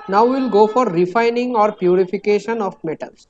Now we will go for refining or purification of metals.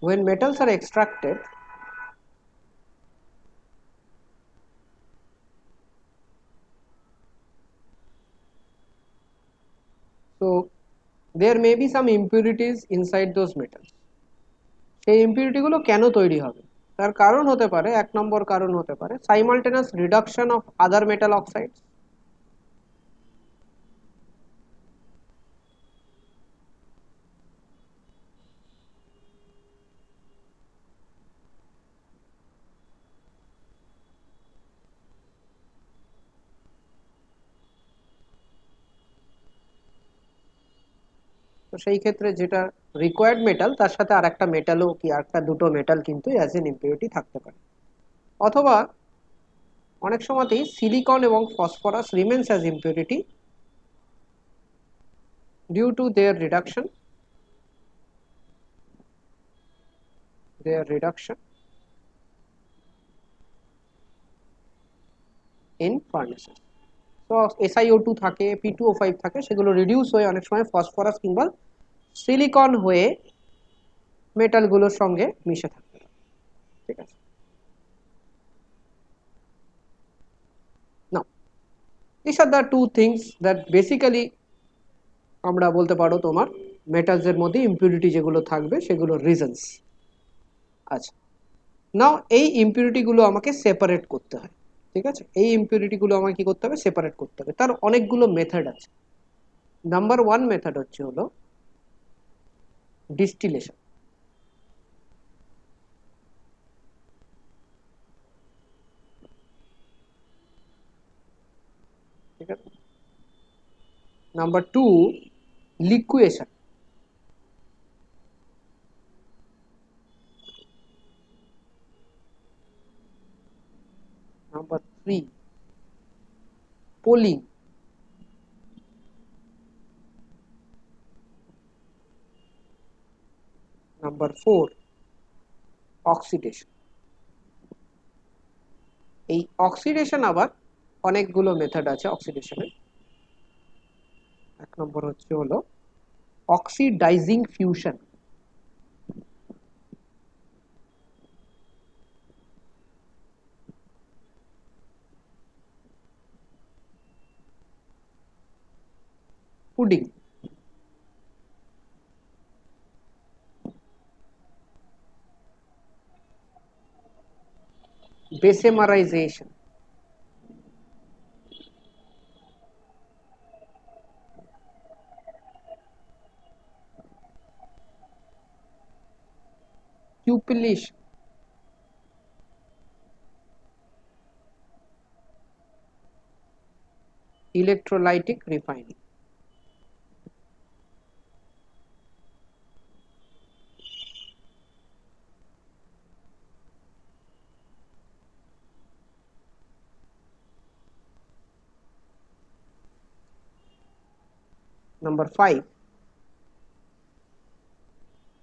When metals are extracted, so there may be some impurities inside those metals. সেই impurity গুলো কেন তৈরি হবে? তার কারণ হতে পারে, এক নম্বর কারণ হতে পারে simultaneous reduction of other metal oxides. তো সেই ক্ষেত্রে যেটা রিকোয়ার্ড মেটাল তার সাথে আর একটা মেটালও কি একটা দুটো মেটাল কিন্তু অ্যাজ এন ইম্পিউরিটি থাকতে পারে। অথবা অনেক সময়তেই সিলিকন এবং phosphorus remains as impurity due to their reduction in furnaces. তো SiO2 থাকে, P2O5 থাকে, সেগুলো রিডিউস হয়ে অনেক সময় ফসফরাস কিংবা সিলিকন হয়ে মেটালগুলোর সঙ্গে মিশে থাকে। ঠিক আছে, now this are the two things that basically আমরা বলতে পারো তোমার মেটালসের মধ্যে ইম্পিউরিটি যেগুলো থাকবে সেগুলোর রিজনস। আচ্ছা, নাও এই ইম্পিউরিটিগুলো আমাকে সেপারেট করতে হয়। ঠিক আছে, এই ইম্পিউরিটিগুলো আমাকে কি করতে হবে? সেপারেট করতে হবে। তার অনেকগুলো মেথড আছে। নাম্বার ওয়ান মেথড হচ্ছে হলো ডিস্টিলেশন। ঠিক আছে, number two liquation. Number three poling. Number four oxidation. এই অক্সিডেশন আবার অনেকগুলো মেথড আছে অক্সিডেশনের। এক নম্বর হচ্ছে হলো oxidizing fusion. Puddling. Bessemerization. Cupellation. Electrolytic refining. Number 5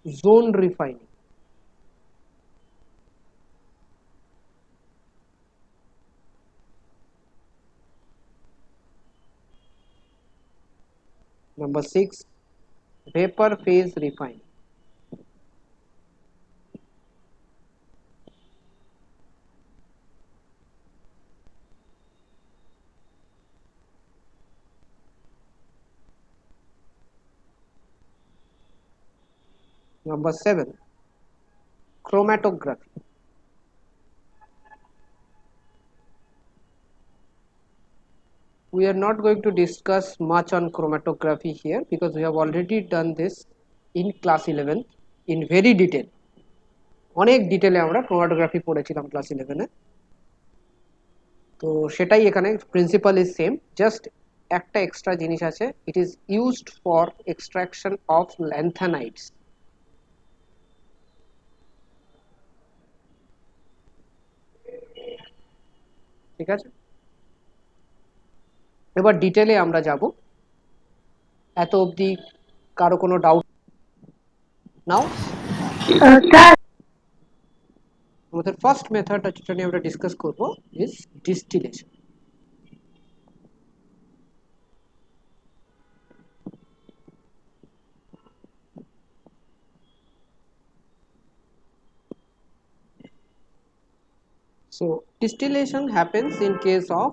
zone refining. Number 6 vapor phase refining. Number 7 chromatography. We are not going to discuss much on chromatography here because we have already done this in class 11 in very detail. অনেক ডিটেলে আমরা chromatography পড়েছিলাম class 11-এ। তো সেটাই এখানে principle is same, just একটা extra জিনিস আছে, it is used for extraction of lanthanides. ঠিক আছে, এবার ডিটেলে আমরা যাব। এত অবধি কারো কোনো ডাউট? নাও আমাদের ফার্স্ট মেথড যেটা নিয়ে আমরা ডিসকাস করব is distillation. So distillation happens in case of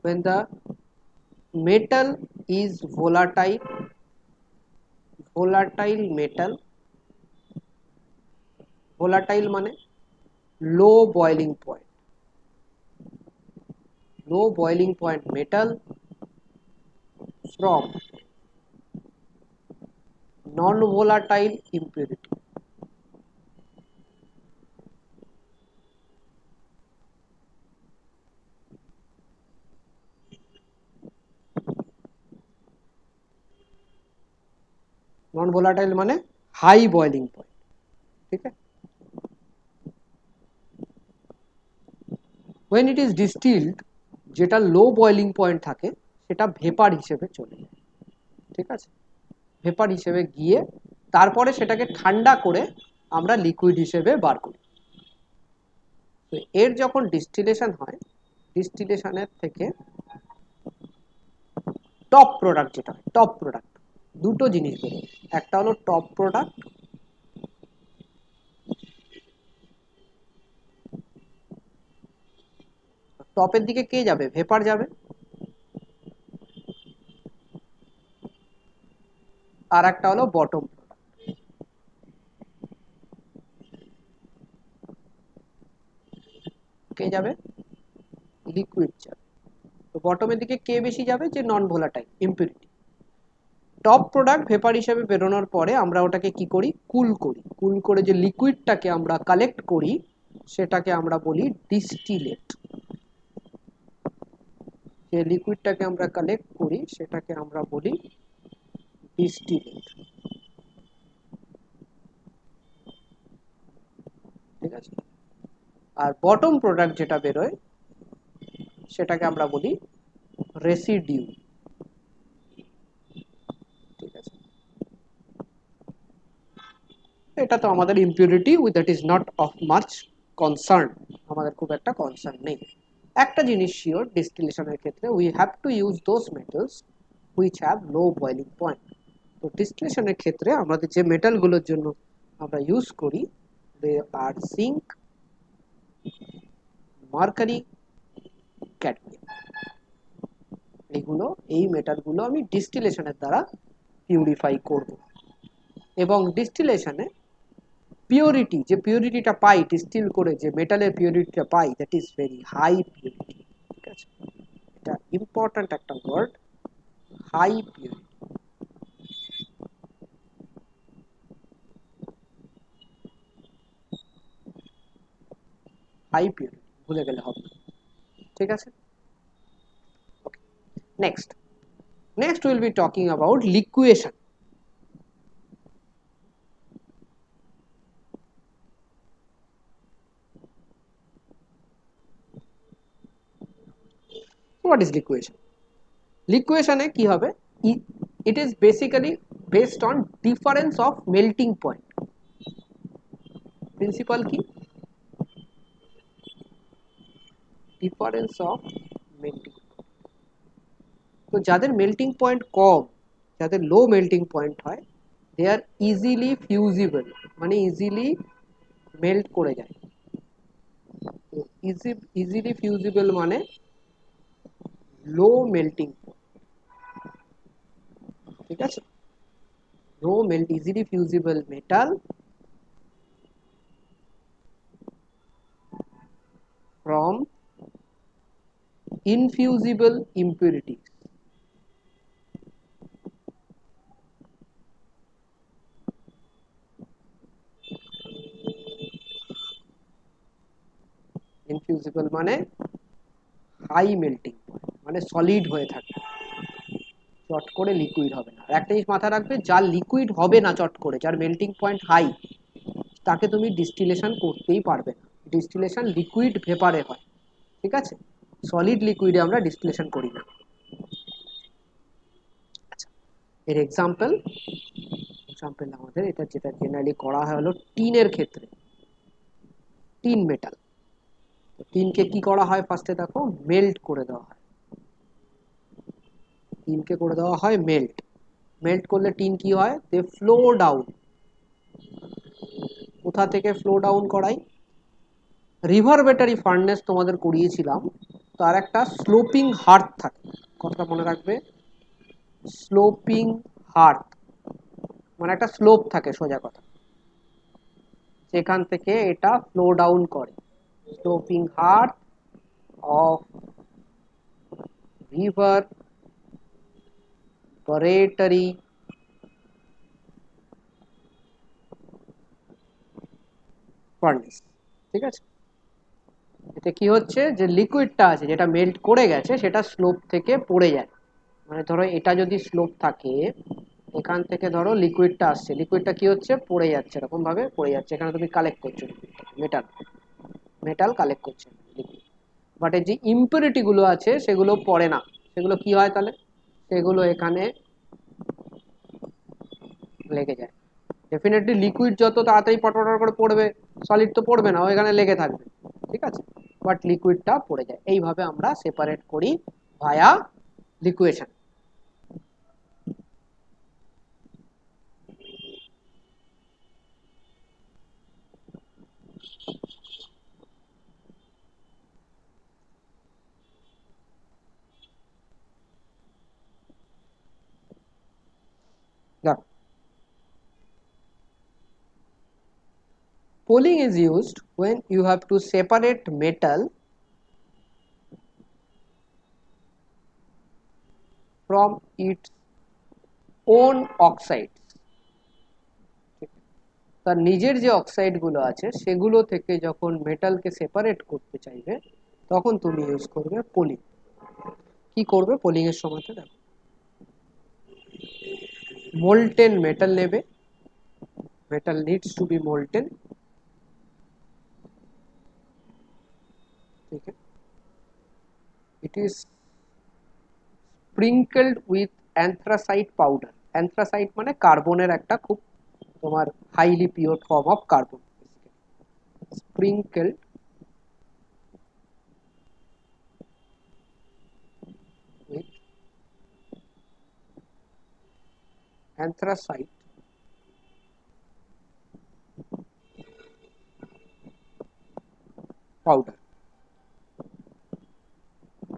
when the metal is volatile metal, volatile মানে low boiling point, low boiling point metal from non volatile impurity. Non volatile মানে high boiling point. ঠিক আছে, when it is distilled, যেটা লো boiling point থাকে সেটা vapour হিসেবে চলে যায়। ঠিক আছে, ভেপার হিসেবে গিয়ে তারপরে সেটাকে ঠান্ডা করে আমরা লিকুইড হিসেবে বার করি। তো এর যখন ডিস্টিলেশন হয়, ডিস্টিলেশনের থেকে টপ প্রোডাক্ট যেটা হয়, টপ প্রোডাক্ট দুটো জিনিস বেরোয়। একটা হলো টপ প্রোডাক্ট, টপের দিকে কে যাবে? ভেপার যাবে। আর একটা হলো বটম প্রোডাক্ট, কে যাবে? লিকুইড যাবে। তো বটমের দিকে কে বেশি যাবে? যে non volatile impurity. Top product vapour হিসেবে বেরোনোর পরে আমরা ওটাকে কি করি? কুল করি। কুল করে যে লিকুইডটাকে আমরা কালেক্ট করি সেটাকে আমরা বলি ডিস্টিলেট। যে লিকুইডটাকে আমরা কালেক্ট করি সেটাকে আমরা বলি ডিস্টিলেট। ঠিক আছে, আর বটম প্রোডাক্ট যেটা বেরোয় সেটাকে আমরা বলি রেসিডিউ। ঠিক আছে, এটা তো আমাদের impurity with that is not of much concern, আমাদের খুব একটা কনসার্ন নেই। একটা জিনিস শিওর, ডিস্টিলেশনের ক্ষেত্রে we have to use those metals which have low boiling point. তো ডিস্টিলেশনের ক্ষেত্রে আমাদের যে মেটালগুলোর জন্য আমরা ইউজ করি, দে আর জিঙ্ক, মার্কারি, ক্যাডমিয়াম। এগুলো, এই মেটালগুলো আমি ডিস্টিলেশনের দ্বারা পিউরিফাই করব। এবং ডিস্টিলেশনে পিওরিটি, যে পিওরিটিটা পাই ডিস্টিল করে, যে মেটালের পিওরিটিটা পাই, that is very high purity. ঠিক আছে, এটা ইম্পর্ট্যান্ট একটা word, high purity. High purity ভুলে গেলে হবে না। ঠিক আছে, okay. Next will be talking about liquation. What is liquation? লিকুয়েশনে কি হবে? It is basically based on difference of melting point. Principle কি? Difference of melting. তো যাদের মেল্টিং পয়েন্ট কম, যাদের লো মেল্টিং পয়েন্ট হয়, দে আর ইজিলি ফিউজিবল, মানে ইজিলি মেল্ট করে যায়। তো ইজিলি ফিউজিবল মানে লো মেল্টিং। ঠিক আছে, low melt easily fusible metal from infusible impurities. Infusible মানে হাই মেল্টিং পয়েন্ট, মানে সলিড হয়ে থাকে। চট করে লিকুইড হবে না। আর একটা জিনিস মাথায় রাখবে, যা লিকুইড হবে না চট করে, যার মেল্টিং পয়েন্ট হাই, তাকে তুমি ডিস্টিলেশন করতেই পারবে না। ডিস্টিলেশন লিকুইড ভেপারে হয়, ঠিক আছে? সলিড লিকুইডে আমরা ডিস্টিলেশন করি না। আচ্ছা, এর এক্সাম্পল আমাদের এটা যেটা জেনারেলি করা হয় হলো টিনের ক্ষেত্রে, টিন মেটাল। টিনকে কি করা হয়, ফার্স্টে দেখো মেল্ট করে দেওয়া হয়। টিনকে করে দেওয়া হয় মেল্ট। মেল্ট করলে টিন কি হয়, দে ফ্লো ডাউন। কোথা থেকে ফ্লো ডাউন করাই, রিভারবেটারি ফার্নেস তোমাদের করিয়েছিলাম, তার একটা স্লোপিং হার্থ থাকে, কথাটা মনে রাখবে, স্লোপিং হার্থ মানে একটা স্লোপ থাকে, সোজা কথা, সেখান থেকে এটা ফ্লো ডাউন করে। স্লোপিং হার্থ অফ রিভারবেটারি ফার্নেস, ঠিক আছে? এতে কি হচ্ছে, যে লিকুইডটা আছে যেটা মেল্ট করে গেছে সেটা স্লোপ থেকে পড়ে যায়। মানে ধরো এটা যদি স্লোপ থাকে, এখান থেকে ধরো লিকুইডটা আসছে, লিকুইডটা কি হচ্ছে, পড়ে যাচ্ছে, এরকম ভাবে পড়ে যাচ্ছে, এখানে তুমি কালেক্ট করছো লিকুইডটা, মেটাল মেটাল কালেক্ট করছে লিকুইড। বাট এই যে ইম্পিউরিটি গুলো আছে সেগুলো পড়ে না। সেগুলো কি হয় তাহলে, সেগুলো এখানে লেগে যায়। ডেফিনেটলি লিকুইড যত তাড়াতাড়ি পটপট করে পড়বে, সলিড তো পড়বে না, ও এখানে লেগে থাকবে, ঠিক আছে? বাট লিকুইডটা পড়ে যায়। এইভাবে আমরা সেপারেট করি ভায়া লিকুয়েশন। দেখো, pooling is used when you have to separate metal from its own oxides। তার নিজের যে অক্সাইড গুলো আছে সেগুলো থেকে যখন মেটালকে সেপারেট করতে চাইবে, তখন তুমি ইউজ করবে পোলিং। কি করবে পোলিং এর সময়তে, দেখো মোল্টেন মেটাল নেবে, metal needs to be molten, ठीक है? It is sprinkled with anthracite powder। anthracite মানে কার্বনের একটা খুব তোমার highly pure form of carbon. sprinkled with anthracite powder,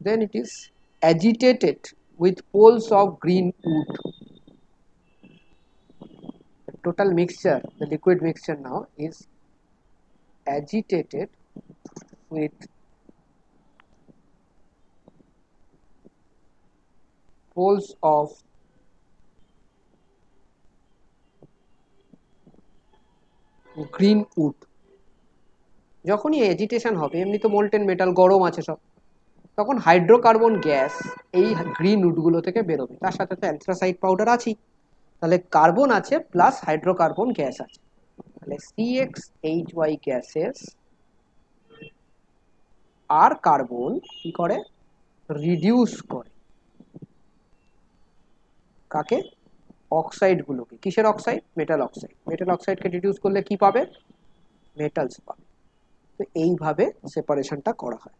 then it is agitated with poles of green wood। The total mixture, the liquid mixture now is agitated with poles of green wood। যখনই agitation হবে, এমনি তো molten metal গরম আছে সব, তখন hydrocarbon gas এই green উডগুলো থেকে বেরোবে। তার সাথে তো অ্যান্থ্রাসাইড পাউডার আছেই, তাহলে কার্বন আছে প্লাস হাইড্রোকার্বন গ্যাস আছে, তাহলে CH8 গ্যাসেস আর কার্বন কি করে, রিডিউস করে কাকে, অক্সাইড গুলোকে। কিসের অক্সাইড, মেটাল অক্সাইড। মেটাল অক্সাইডকে রিডিউস করলে কি পাবে, মেটালস পাবে। তো এইভাবে সেপারেশনটা করা হয়।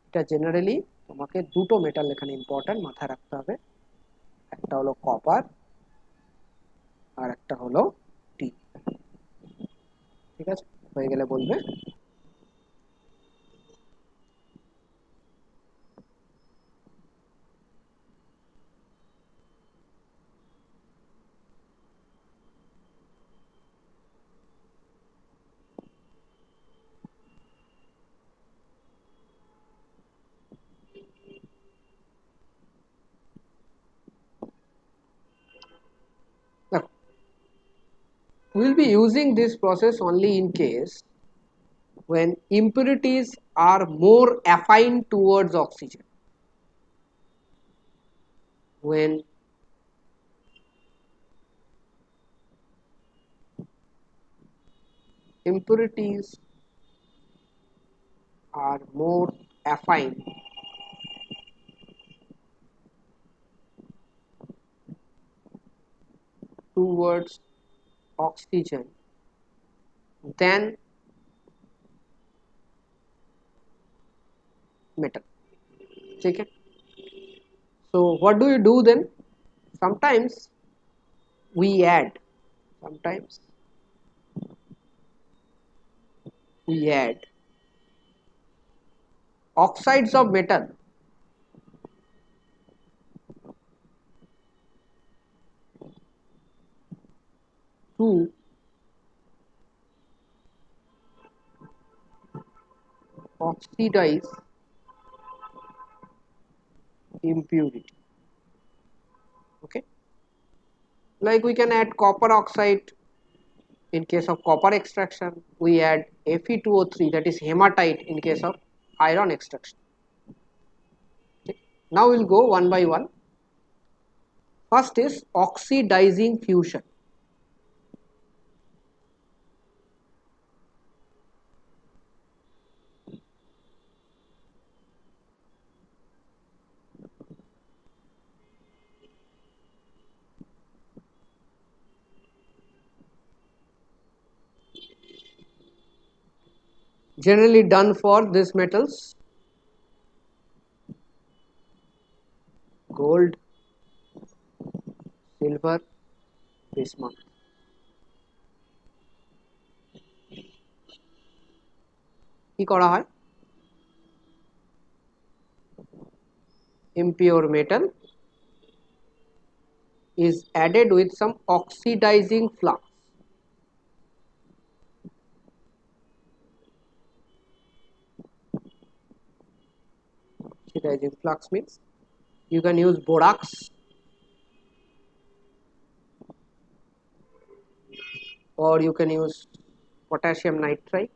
এটা জেনারেলি তোমাকে দুটো মেটাল এখানে ইম্পর্টেন্ট মাথায় রাখতে হবে, একটা হলো কপার আর একটা হলো টি, ঠিক আছে? হয়ে গেলে বলবে। দেখো, we will be using this process only in case when impurities are more affine towards oxygen, when impurities are more affine towards oxygen than metal. ठीक है. So what do you do then? Sometimes we add, sometimes we add oxides of metal to oxidize impurity. Okay, like we can add copper oxide. In case of copper extraction, we add Fe2O3, that is hematite, in case of iron extraction. Okay. Now we'll go one by one. First is oxidizing fusion. Generally done for these metals: gold, silver, bismuth. কি করা হয়? Impure metal is added with some oxidizing flux. Oxidizing flux means you can use borax or you can use potassium nitrite,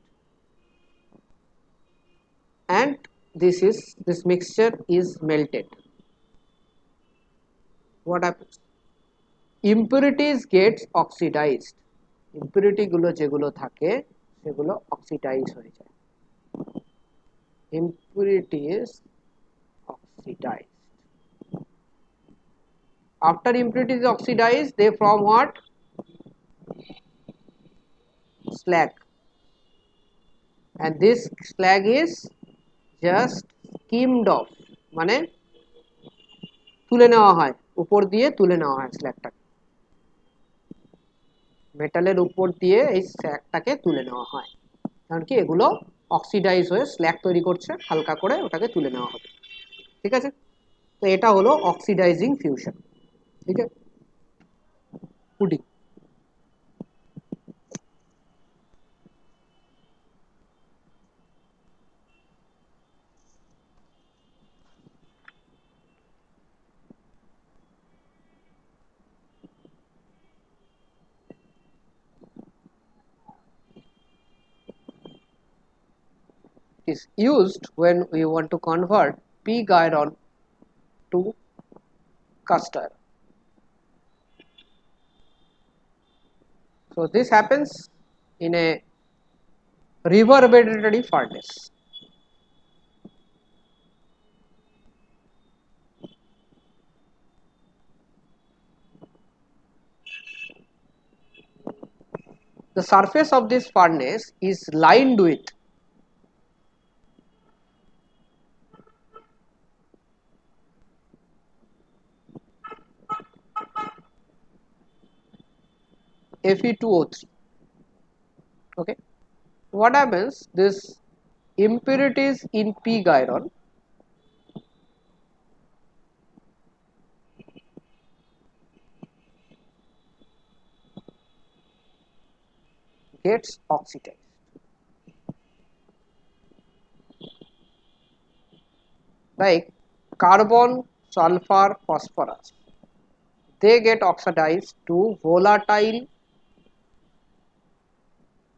and this mixture is melted. What happens? Impurities gets oxidized. Impurity গুলো যেগুলো থাকে সেগুলো oxidize হয়ে যায়. Impurities oxidized. After impurities oxidized, they form what? Slag. And this slag is just skimmed off, মানে তুলে নেওয়া হয়, উপর দিয়ে তুলে নেওয়া হয় স্ল্যাগটাকে, মেটালের উপর দিয়ে এই স্ল্যাগটাকে তুলে নেওয়া হয়, কারণ কি এগুলো অক্সিডাইজ হয়ে স্ল্যাগ তৈরি করছে, হালকা করে ওটাকে তুলে নেওয়া হবে. ঠিক আছে, তো এটা হলো অক্সিডাইজিং ফিউশন. ঠিক আছে, pudding. Is used when we want to convert pig iron to cast iron. So this happens in a reverberatory furnace. The surface of this furnace is lined with Fe2O3. Okay, what happens? This impurities in pig iron gets oxidized. Like carbon, sulfur, phosphorus, they get oxidized to volatile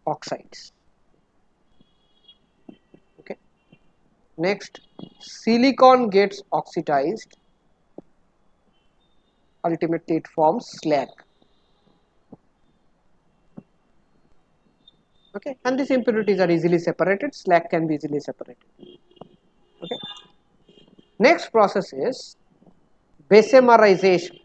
oxides. Okay. Next, silicon gets oxidized. Ultimately, it forms slag. Okay, and these impurities are easily separated. Slag can be easily separated. Okay. Next process is Bessemerization.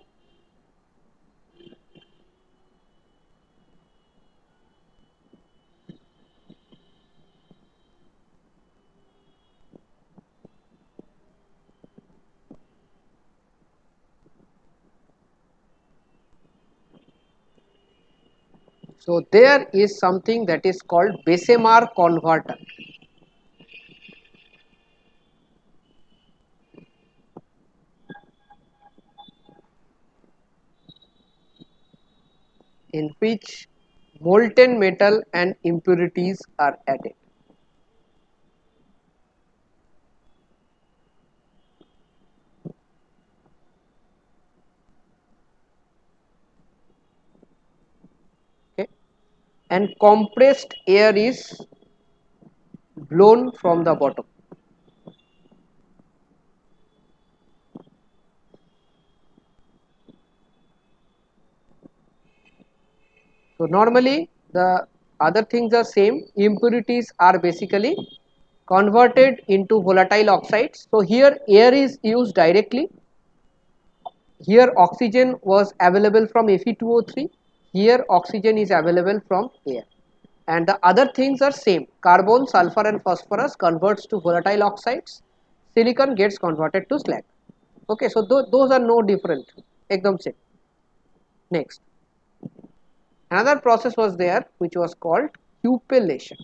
So there is something that is called Bessemer converter. In which molten metal and impurities are added. Okay. And compressed air is blown from the bottom. So normally the other things are same. Impurities are basically converted into volatile oxides. So here air is used directly. Here oxygen was available from Fe2O3. Here oxygen is available from air. And the other things are same. Carbon, sulfur and phosphorus converts to volatile oxides. Silicon gets converted to slag. Okay, so those are no different. Ekdam same. Next. Another process was there which was called cupellation.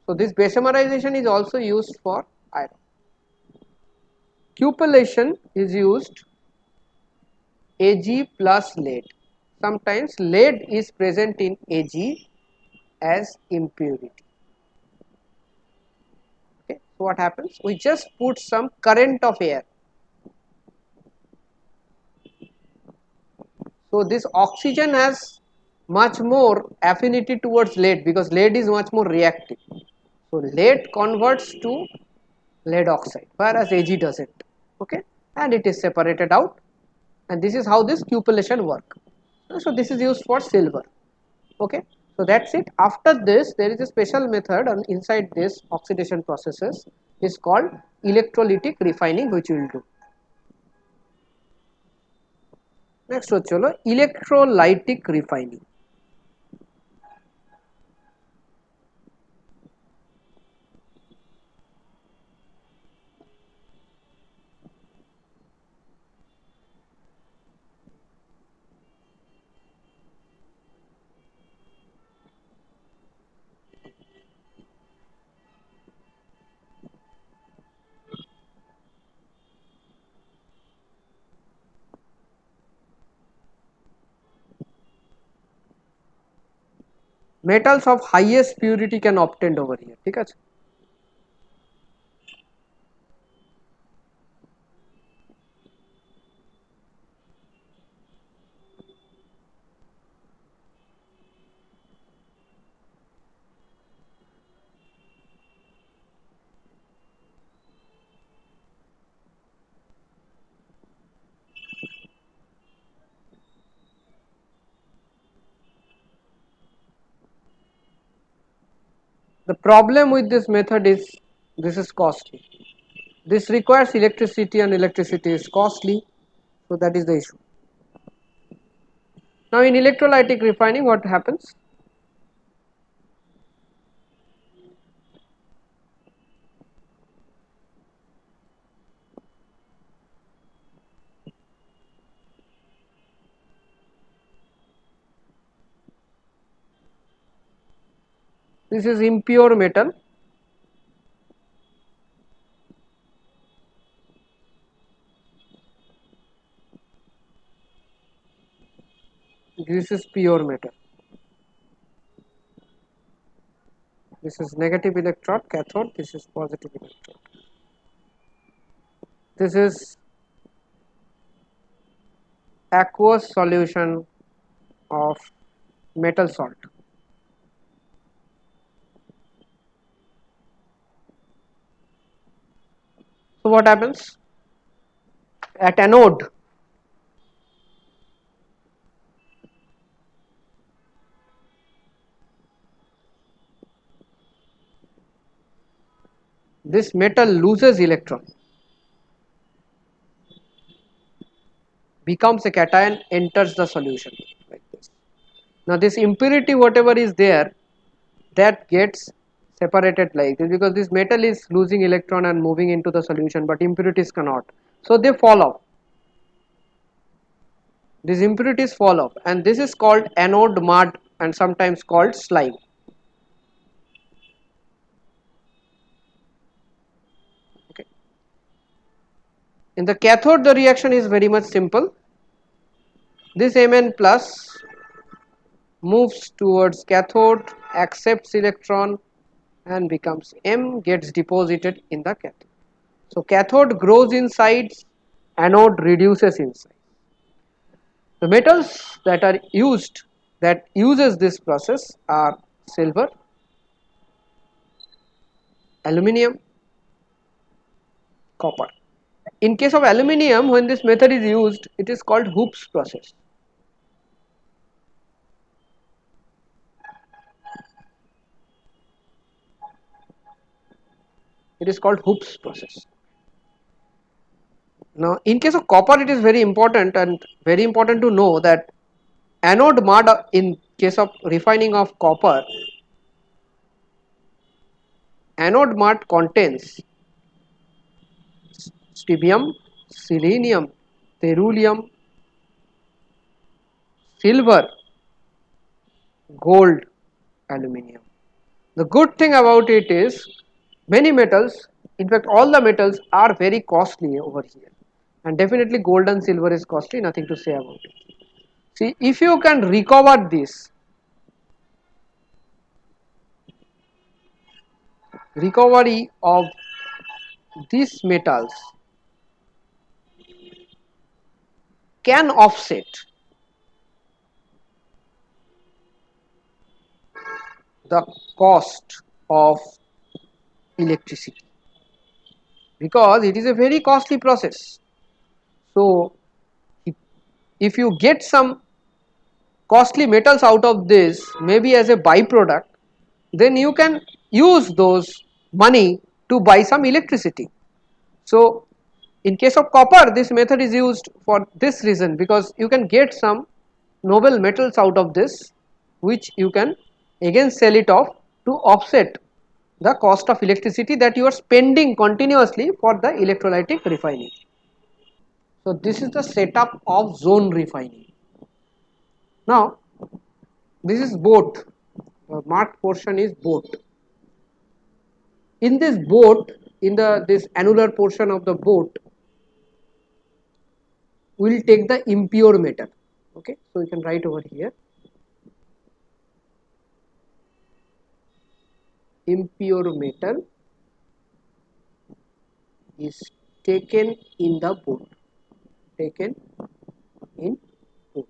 So this Bessemerization is also used for iron. Cupellation is used Ag plus lead. Sometimes lead is present in Ag as impurity. Okay. So what happens? We just put some current of air. So this oxygen has much more affinity towards lead because lead is much more reactive. So lead converts to lead oxide whereas Ag doesn't. Okay, and it is separated out, and this is how this cupellation work. So this is used for silver. Okay, so that's it. After this there is a special method on inside this oxidation processes is called electrolytic refining, which we will do. Next হচ্ছে হলো electrolytic refining. Metals of highest purity can obtained over here. ঠিক আছে? The problem with this method is this is costly. This requires electricity and electricity is costly, so that is the issue. Now in electrolytic refining what happens? This is impure metal. This is pure metal. This is negative electrode cathode, this is positive electrode. This is aqueous solution of metal salt. So what happens? At anode, this metal loses electron, becomes a cation, enters the solution like this. Now this impurity whatever is there, that gets separated like this, because this metal is losing electron and moving into the solution, but impurities cannot, so they fall off. These impurities fall off, and this is called anode mud and sometimes called slime. Okay. In the cathode the reaction is very much simple. This Mn plus moves towards cathode, accepts electron and becomes M, gets deposited in the cathode. So cathode grows in size, anode reduces in size. The metals that are used, that uses this process, are silver, aluminium, copper. In case of aluminium, when this method is used, it is called Hoops process. It is called Hoops process. Now, in case of copper, it is very important and very important to know that anode mud, in case of refining of copper, anode mud contains strontium, selenium, beryllium, silver, gold, aluminium. The good thing about it is many metals, in fact all the metals are very costly over here, and definitely gold and silver is costly, nothing to say about it. See, if you can recover this, recovery of these metals can offset the cost of electricity, because it is a very costly process. So if you get some costly metals out of this, maybe as a byproduct, then you can use those money to buy some electricity. So in case of copper, this method is used for this reason, because you can get some noble metals out of this, which you can again sell it off to offset the cost of electricity that you are spending continuously for the electrolytic refining. So this is the setup of zone refining. Now this is boat, the marked portion is boat. In this boat, in the this annular portion of the boat, we will take the impure metal. Okay, so you can write over here, impure metal is taken in the boat, taken in boat.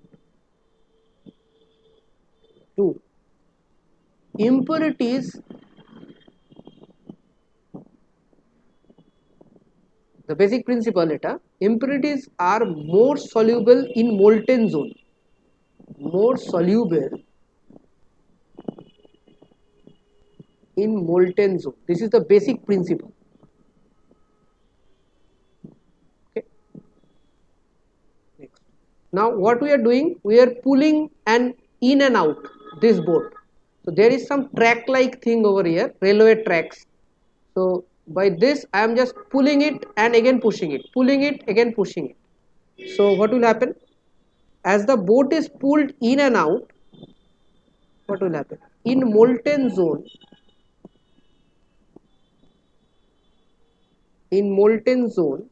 2. Impurities, the basic principle eta, impurities are more soluble in molten zone, more soluble in molten zone. This is the basic principle. Okay. Next. Now what we are doing, we are pulling and in and out this boat. So there is some track like thing over here, railway tracks. So by this I am just pulling it and again pushing it, pulling it again pushing it. So what will happen, as the boat is pulled in and out, what will happen, in molten zone, in molten zone,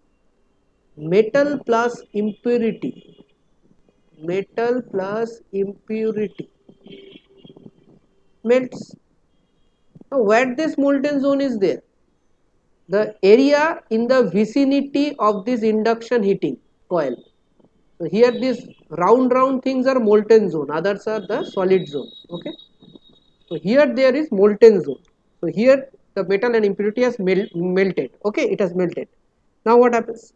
metal plus impurity, metal plus impurity melts. Now where this molten zone is there, the area in the vicinity of this induction heating coil. So here these round things are molten zone, others are the solid zone. Okay, so here there is molten zone. So here the metal and impurity has melted. Okay, it has melted. Now what happens,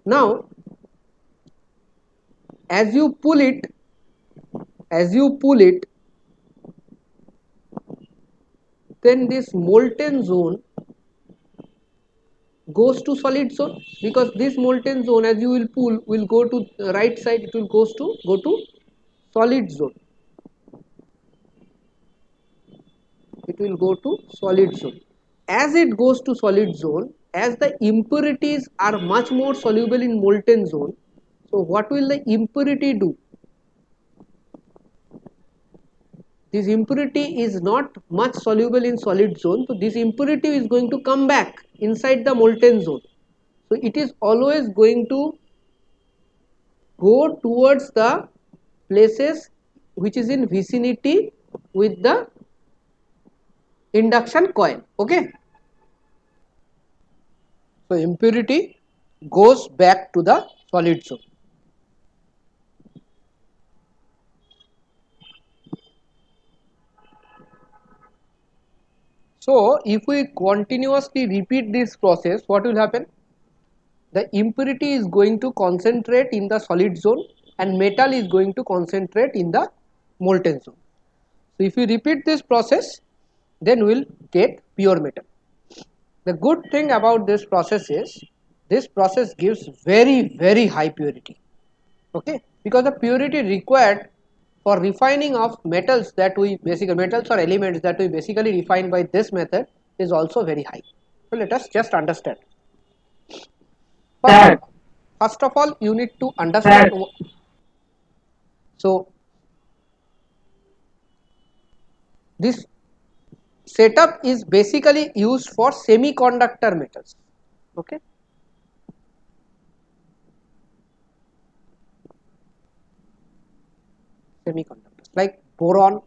now as you pull it, as you pull it, then this molten zone goes to solid zone, because this molten zone, as you will pull, will go to right side, it will go to solid zone. It will go to solid zone. As it goes to solid zone, as the impurities are much more soluble in molten zone, so what will the impurity do? This impurity is not much soluble in solid zone, so this impurity is going to come back inside the molten zone. So it is always going to go towards the places which is in vicinity with the induction coil. Okay, so impurity goes back to the solid zone. So if we continuously repeat this process, what will happen? The impurity is going to concentrate in the solid zone and metal is going to concentrate in the molten zone. So if we repeat this process, then we will get pure metal. The good thing about this process is, this process gives very high purity. Okay, because the purity required for refining of metals, that we basically, metals or elements that we basically refine by this method, is also very high. So let us just understand. First of all, you need to understand. So this setup is basically used for semiconductor metals. Okay, semiconductors like boron,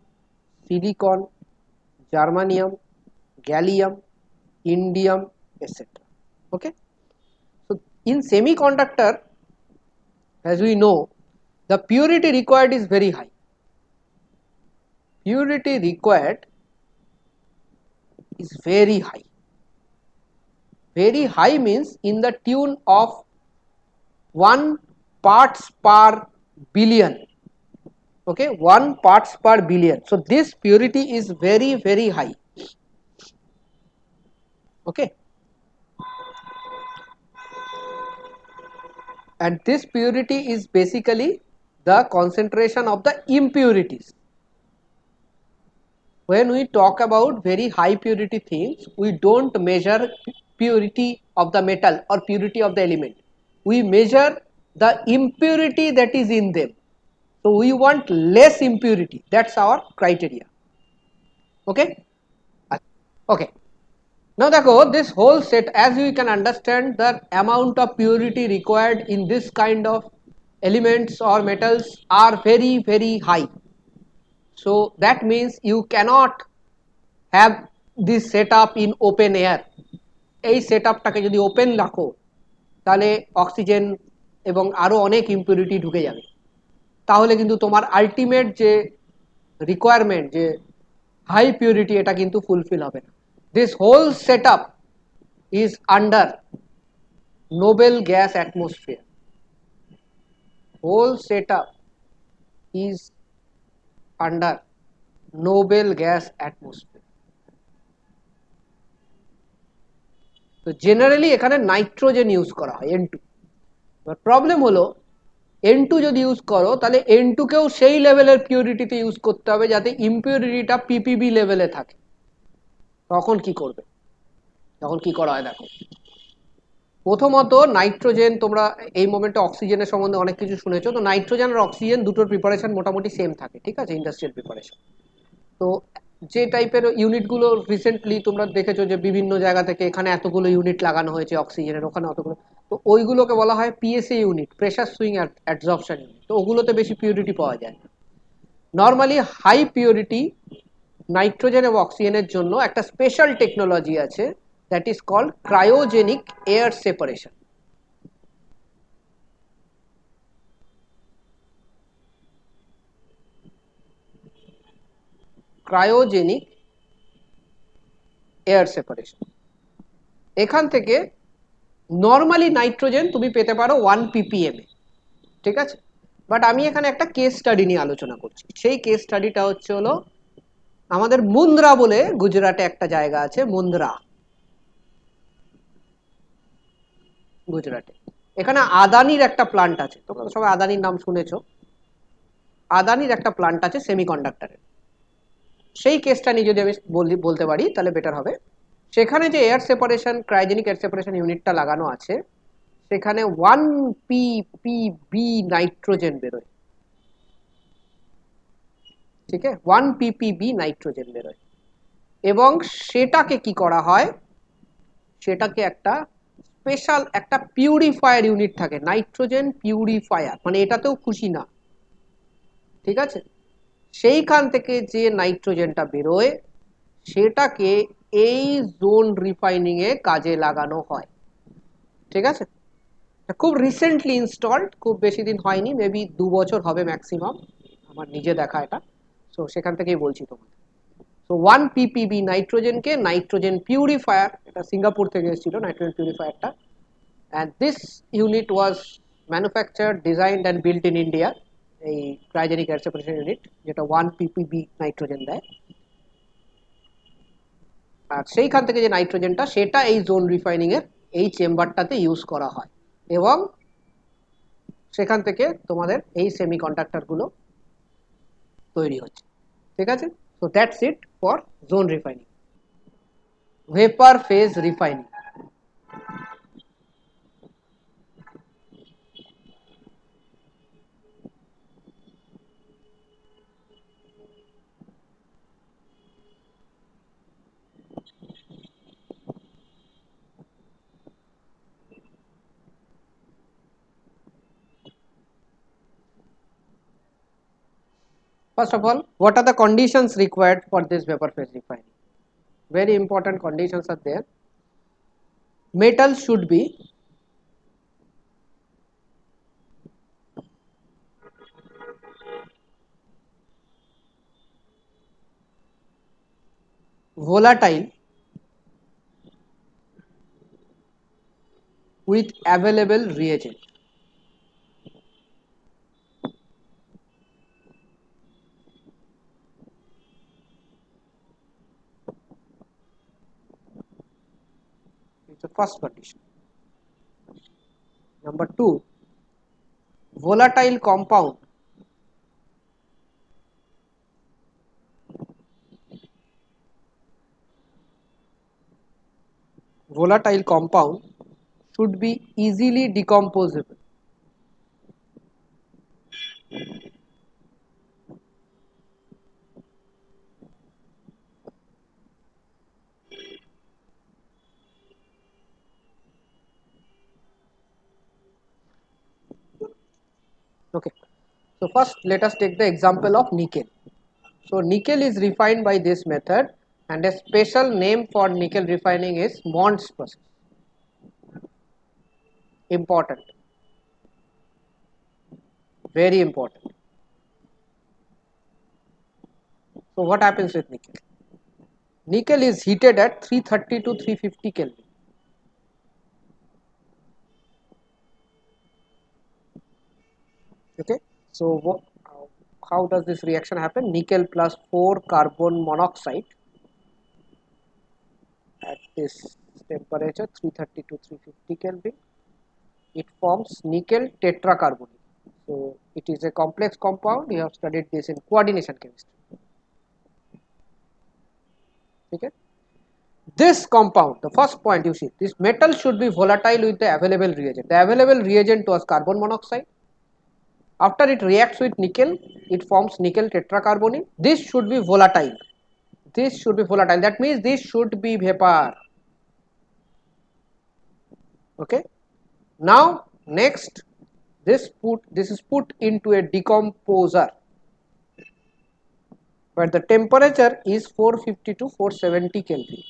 silicon, germanium, gallium, indium, etc. Okay, so in semiconductor, as we know, the purity required is very high. Purity required is very high. Very high means in the tune of 1 parts per billion. Okay, 1 parts per billion. So this purity is very high. Okay, and this purity is basically the concentration of the impurities. When we talk about very high purity things, we don't measure purity of the metal or purity of the element. We measure the impurity that is in them. So we want less impurity. That's our criteria. Okay? Okay. Now this whole set, as you can understand, the amount of purity required in this kind of elements or metals are very high. So that means you cannot have this setup in open air. এই সেটআপটাকে যদি open রাখো, তাহলে oxygen এবং আরো অনেক impurity ঢুকে যাবে। তাহলে কিন্তু তোমার আলটিমেট যে রিকোয়ারমেন্ট, যে হাই পিউরিটি, এটা কিন্তু ফুলফিল হবে না। This whole setup is under noble gas atmosphere. Whole setup is under noble gas atmosphere. তো জেনারেলি এখানে নাইট্রোজেন ইউজ করা হয়, N2। এবার প্রবলেম হলো, N2 যদি ইউজ করো, তাহলে N2 কেও সেই লেভেলের পিউরিটিতে ইউজ করতে হবে যাতে ইম্পিউরিটিটা পিপিবি লেভেলে থাকে। তখন কি করবে? তখন কি করা হয় দেখো। প্রথমত নাইট্রোজেন, তোমরা এই মোমেন্টে অক্সিজেনের সম্বন্ধে অনেক কিছু শুনেছো, তো নাইট্রোজেন আর অক্সিজেন দুটোর প্রিপারেশন মোটামুটি সেম থাকে, ঠিক আছে, ইন্ডাস্ট্রিয়াল প্রিপারেশন। তো যে টাইপের ইউনিটগুলো রিসেন্টলি তোমরা দেখেছো যে বিভিন্ন জায়গা থেকে এখানে এতগুলো ইউনিট লাগানো হয়েছে অক্সিজেনের, ওখানে অতগুলো, তো ওইগুলোকে বলা হয় পিএসএ ইউনিট, প্রেসার সুইং অ্যাডসর্পশন ইউনিট। তো ওগুলোতে বেশি পিউরিটি পাওয়া যায় না। নর্মালি হাই পিউরিটি নাইট্রোজেন এবং অক্সিজেনের জন্য একটা স্পেশাল টেকনোলজি আছে, that is called cryogenic air separation. Cryogenic air separation. এখান থেকে নর্মালি নাইট্রোজেন তুমি পেতে পারো 1 ppm এ, ঠিক আছে, বাট আমি এখানে একটা কেস স্টাডি নিয়ে আলোচনা করছি। সেই কেস স্টাডিটা হচ্ছে হলো আমাদের মুন্দ্রা বলে গুজরাটে একটা জায়গা আছে, মুন্দ্রা। গুজরাটে। এখানে আদানির একটা প্লান্ট আছে, তোমরা সবাই আদানির নাম শুনেছো। আদানির একটা প্লান্ট আছে সেমিকন্ডাক্টরের। সেই কেসটা নিয়ে যদি আমি বলতে পারি তাহলে বেটার হবে। সেখানে যে air separation, cryogenic air separation ইউনিটটা লাগানো আছে, সেখানে 1 ppb নাইট্রোজেন বেরোয়। ঠিক আছে, 1 ppb নাইট্রোজেন বেরোয়। এবং সেটাকে কি করা হয়, সেটাকে একটা স্পেশাল একটা পিউরিফায়ার ইউনিট থাকে, নাইট্রোজেন পিউরিফায়ার, মানে এটাতেও খুশি না, ঠিক আছে। সেইখান থেকে যে নাইট্রোজেনটা বেরোয় সেটাকে এই জোন রিফাইনিং এ কাজে লাগানো হয়, ঠিক আছে। খুব রিসেন্টলি ইনস্টলড, খুব বেশি দিন হয়নি, মেবি 2 বছর হবে ম্যাক্সিমাম, আমার নিজে দেখা এটা। সো সেখান থেকেই বলছি তোমাকে। সো 1 ppb নাইট্রোজেনকে নাইট্রোজেন পিউরিফায়ার, এটা সিঙ্গাপুর থেকে এসেছিল nitrogen পিউরিফায়ারটা, and this unit was manufactured, designed and built in India, এই ক্রায়োজেনিক এয়ার সেপারেশন ইউনিট, যেটা 1 ppb নাইট্রোজেন দেয়। আর সেইখান থেকে যে নাইট্রোজেনটা, সেটা এই জোন রিফাইনিং এর এই চেম্বারটাতে ইউজ করা হয়, এবং সেখান থেকে তোমাদের এই সেমিকন্ডাক্টর গুলো তৈরি হচ্ছে, ঠিক আছে। So that's it for zone refining. Vapour phase refining, first of all, what are the conditions required for this vapor phase refining? Very important conditions are there. Metal should be volatile with available reagent. It's the first condition. Number two, volatile compound should be easily decomposable. Okay, so first let us take the example of nickel. So nickel is refined by this method, and a special name for nickel refining is Mond's process. Important, very important. So what happens with nickel? Nickel is heated at 330 to 350 Kelvin. Okay, so how does this reaction happen? Nickel plus 4 carbon monoxide at this temperature 330 to 350 Kelvin, it forms nickel tetracarbonate. So it is a complex compound. You have studied this in coordination chemistry. Okay. This compound, the first point you see, this metal should be volatile with the available reagent. The available reagent was carbon monoxide. After it reacts with nickel, it forms nickel tetracarbonate. This should be volatile. This should be volatile. That means this should be vapor. Okay. Now next, this is put into a decomposer where the temperature is 450 to 470 Kelvin.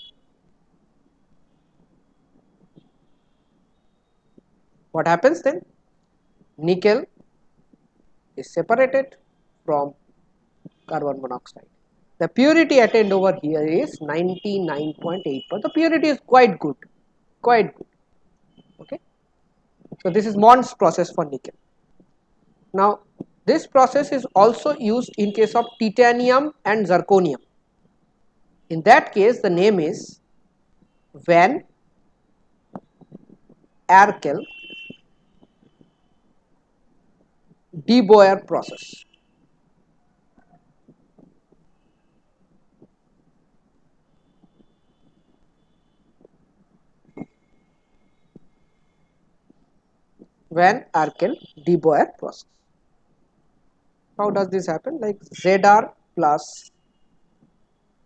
What happens then? Nickel is separated from carbon monoxide. The purity attained over here is 99.8%. The purity is quite good, quite good. Okay. So this is Mond's process for nickel. Now this process is also used in case of titanium and zirconium. In that case, the name is Van Erkel de Boer process. Van Erkel de Boer process. How does this happen? Like Zr plus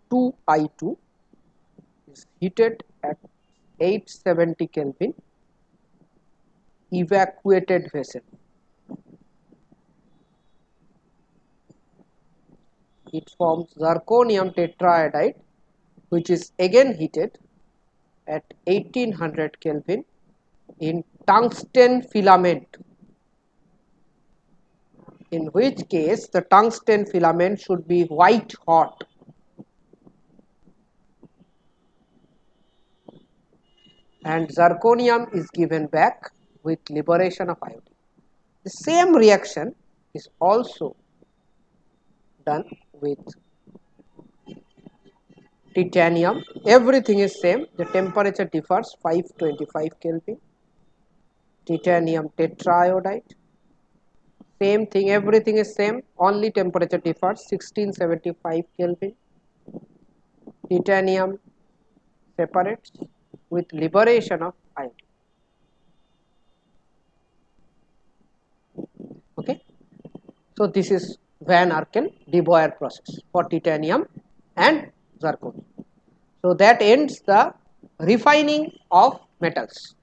2I2 is heated at 870 Kelvin, evacuated vessel. It forms zirconium tetraiodide, which is again heated at 1800 Kelvin in tungsten filament, in which case the tungsten filament should be white hot. And zirconium is given back with liberation of iodine. The same reaction is also done with titanium. Everything is same. The temperature differs 525 Kelvin. Titanium tetraiodide. Same thing. Everything is same. Only temperature differs 1675 Kelvin. Titanium separates with liberation of iodine. Okay. So this is Van Erkel de Boer process for titanium and zirconium. So that ends the refining of metals.